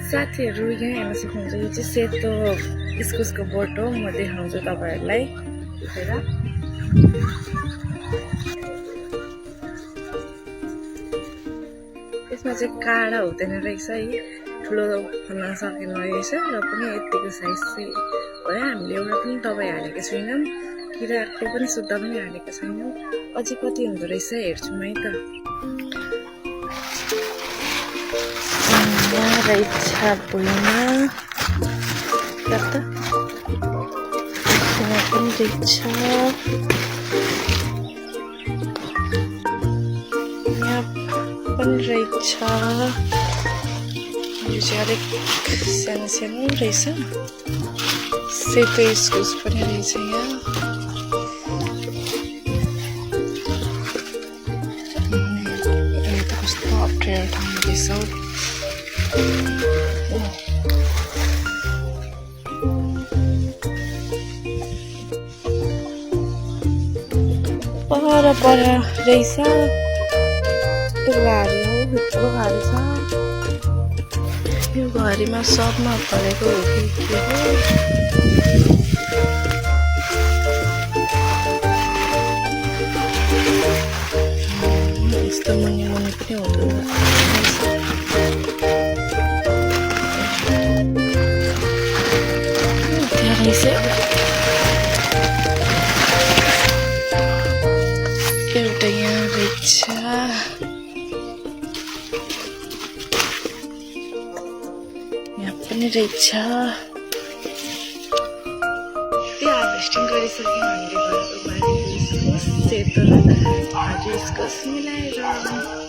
साथीहरू यहाँ हेर्न सक्नुहुन्छ यो चाहिँ सेतो इस्कुसको बोट हो। म देखाउँछु तपाईहरुलाई हेर। यसमा चाहिँ काँडा हुँदैन रहेछ है, ठुलो खन्न सकिने रहेछ र पनि यतिको साइज चाहिँ भयो। हामीले एउटा पनि दबाई हालेको छैनौँ, किराको पनि सुत्ता पनि हालेको छैनौँ। अझै कति हुँदो रहेछ हेर्छौँ है त। यहाँ रहेछ भुइँमा यहाँ पनि रहेछ, यहाँ पनि रहेछ। यो चाहिँ अलिक सानो सानो रहेछ। सेतो इस्कुस पनि रहेछ यहाँ। कस्तो अप्ठ्यारो ठाउँमा रहेछ। पर रहेछ घारी हो, भित्र घारी छ। यो घारीमा सबमा फलेको हो कि के हो। यस्तो मुनि मुनि पनि हुँदो रहेछ। त्यहाँ रहेछ एउटा, यहाँ रहेछ, यहाँ पनि रहेछ। त्यो हार्भेस्टिङ गरिसक्यौँ हामीले घरको बारीको इस्कुस, सेतो र हार्डी इस्कुस मिलाएर।